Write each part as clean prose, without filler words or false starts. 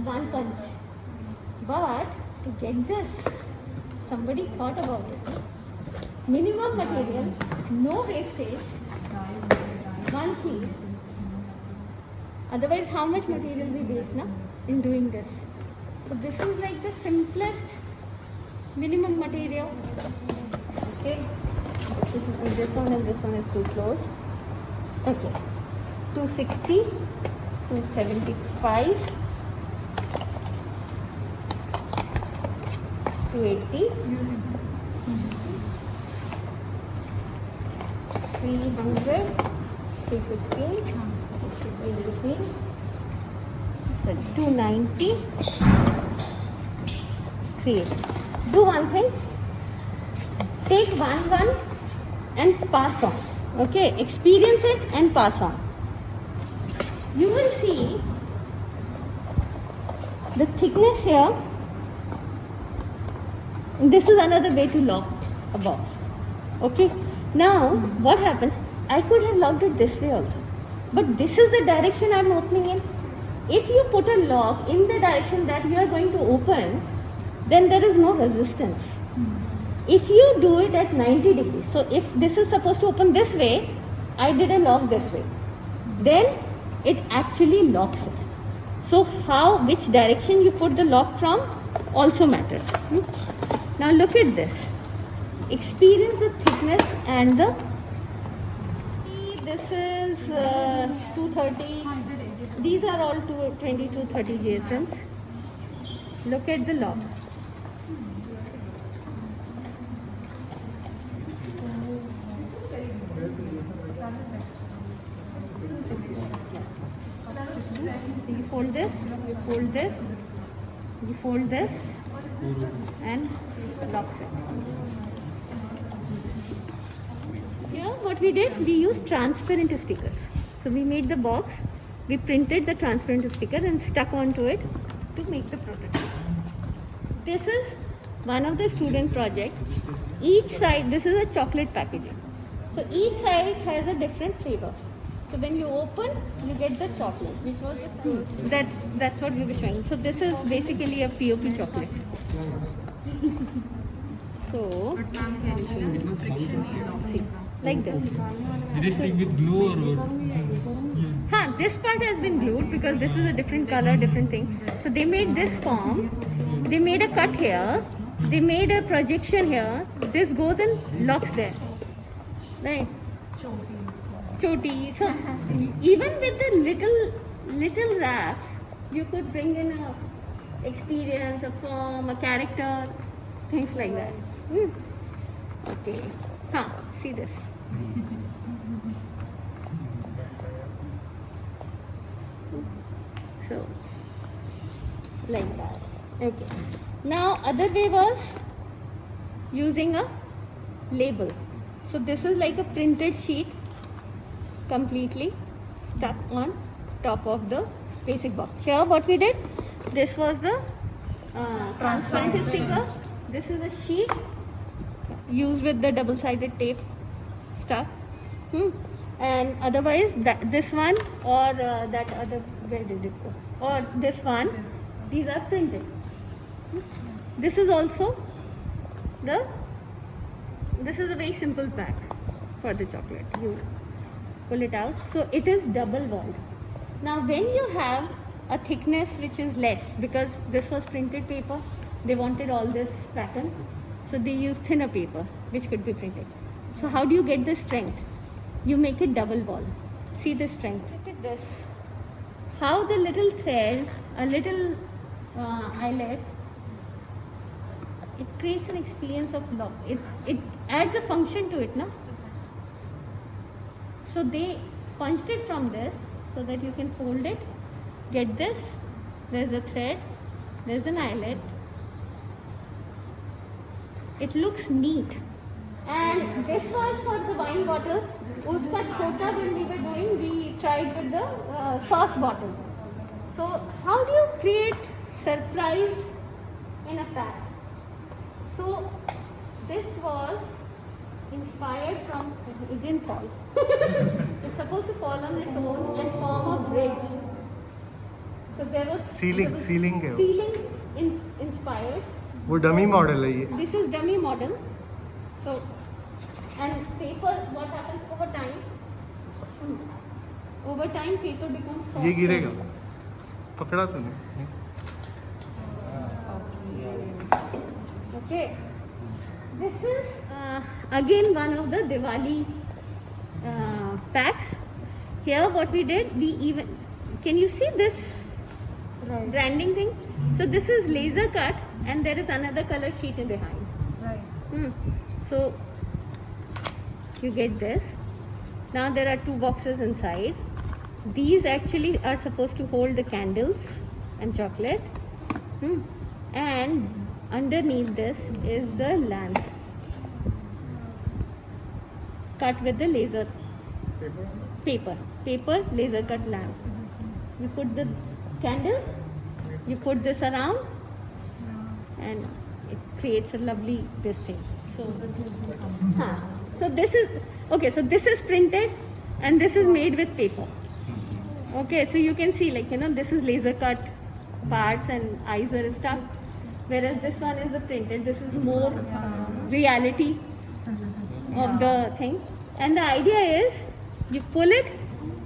one punch. But to get this, somebody thought about it. Minimum material, no wastage, one sheet. Otherwise, how much material we waste now in doing this? So this is like the simplest minimum material. Okay. This one and this one is too close. Okay. 260, 275, 280, 300, 315, in between. Sorry, 290, 380. Do one thing. Take one and pass on. Okay, experience it and pass on. You will see the thickness here. This is another way to lock a box. Okay, now what happens? I could have locked it this way also, but this is the direction I am opening in. If you put a lock in the direction that you are going to open, then there is no resistance. If you do it at 90 degrees, so if this is supposed to open this way, I did a lock this way, then it actually locks it. So which direction you put the lock from also matters. Now look at this. Experience the thickness and the, this is 230, these are all 220, 230 GSMs. Look at the lock. You fold this, you fold this, you fold this and locks it. Here what we did, we used transparent stickers. So we made the box, we printed the transparent sticker and stuck onto it to make the prototype. This is one of the student projects. Each side, this is a chocolate packaging. So each side has a different flavor. So when you open, you get the chocolate, which was that's what we were showing. So this is basically a POP chocolate. So like this. Did it stick with glue or? This part has been glued because this is a different color, different thing. So they made this form. They made a cut here. They made a projection here. This goes and locks there. Right. Choti. So even with the little wraps, you could bring in a experience, a form, a character, things like that. Okay. See this. So like that. Okay. Now other way was using a label. So this is like a printed sheet, completely stuck on top of the basic box. Here what we did, this was the transparent sticker. This is a sheet used with the double-sided tape stuff. And otherwise this one or that other, where did it go? Or this one, these are printed. This is also this is a very simple pack for the chocolate. You pull it out. So it is double walled. Now when you have a thickness which is less, because this was printed paper, they wanted all this pattern, so they used thinner paper which could be printed. So how do you get the strength? You make it double wall. See the strength. Look at this. How the little thread, a little eyelet, it creates an experience of lock. It adds a function to it, no? So they punched it from this so that you can fold it. Get this. There's a thread. There's an eyelet. It looks neat. And this was for the wine bottle. Uska chota, when we were doing, we tried with the sauce bottle. So how do you create surprise in a pack? So this was inspired from, it didn't fall. It's supposed to fall on its own and form a bridge. So because there was ceiling है वो। ceiling inspired. वो dummy model है ये। This is dummy model. So, and paper, what happens over time? Over time, paper becomes soft. ये गिरेगा, पकड़ा तो नहीं। Okay. This is again one of the Diwali packs. Here, what we did, we even can you see this Right. branding thing? So this is laser cut, and there is another color sheet in behind. Right. So you get this. Now there are 2 boxes inside. These actually are supposed to hold the candles and chocolate. And underneath this is the lamp cut with the laser paper laser cut lamp. You put the candle, you put this around, and it creates a lovely this thing. So this is okay. So this is printed, and this is made with paper. Okay, so you can see, like, this is laser cut parts and eyes and stuff, whereas this one is the printed. This is more reality of the thing. And the idea is you pull it,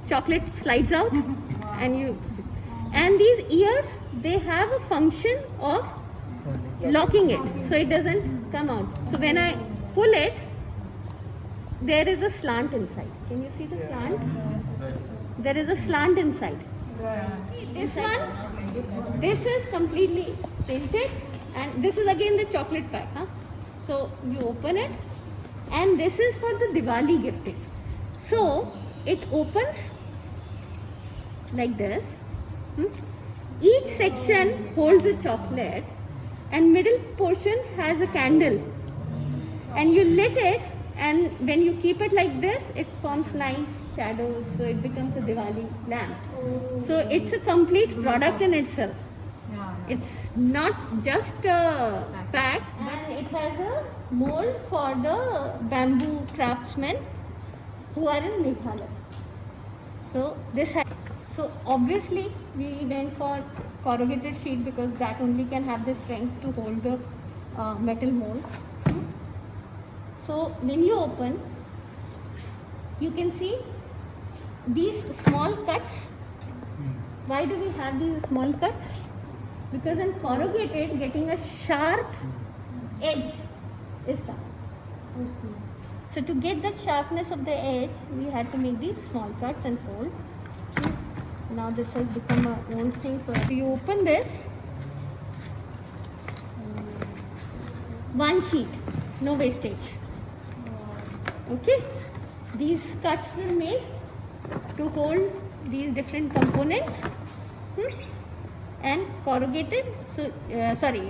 chocolate slides out, and these ears, they have a function of locking it so it doesn't come out. So when I pull it, there is a slant inside. Can you see the slant? There is a slant inside. This one, this is completely tinted, and this is again the chocolate pack. So you open it, and this is for the Diwali gifting. So it opens like this. Each section holds a chocolate, and middle portion has a candle, and you lit it, and when you keep it like this, it forms nice shadows, so it becomes a Diwali lamp. So it's a complete product in itself. It's not just a pack, and it has a mold for the bamboo craftsmen who are in Meghalaya. So so obviously we went for corrugated sheet because that only can have the strength to hold the metal molds. So when you open, you can see these small cuts. Why do we have these small cuts? Because in corrugated, getting a sharp edge is tough. So to get the sharpness of the edge, we had to make these small cuts and fold. Now this has become our own thing. So if you open this, one sheet, no wastage. Okay, these cuts were made to hold these different components and corrugated. So sorry.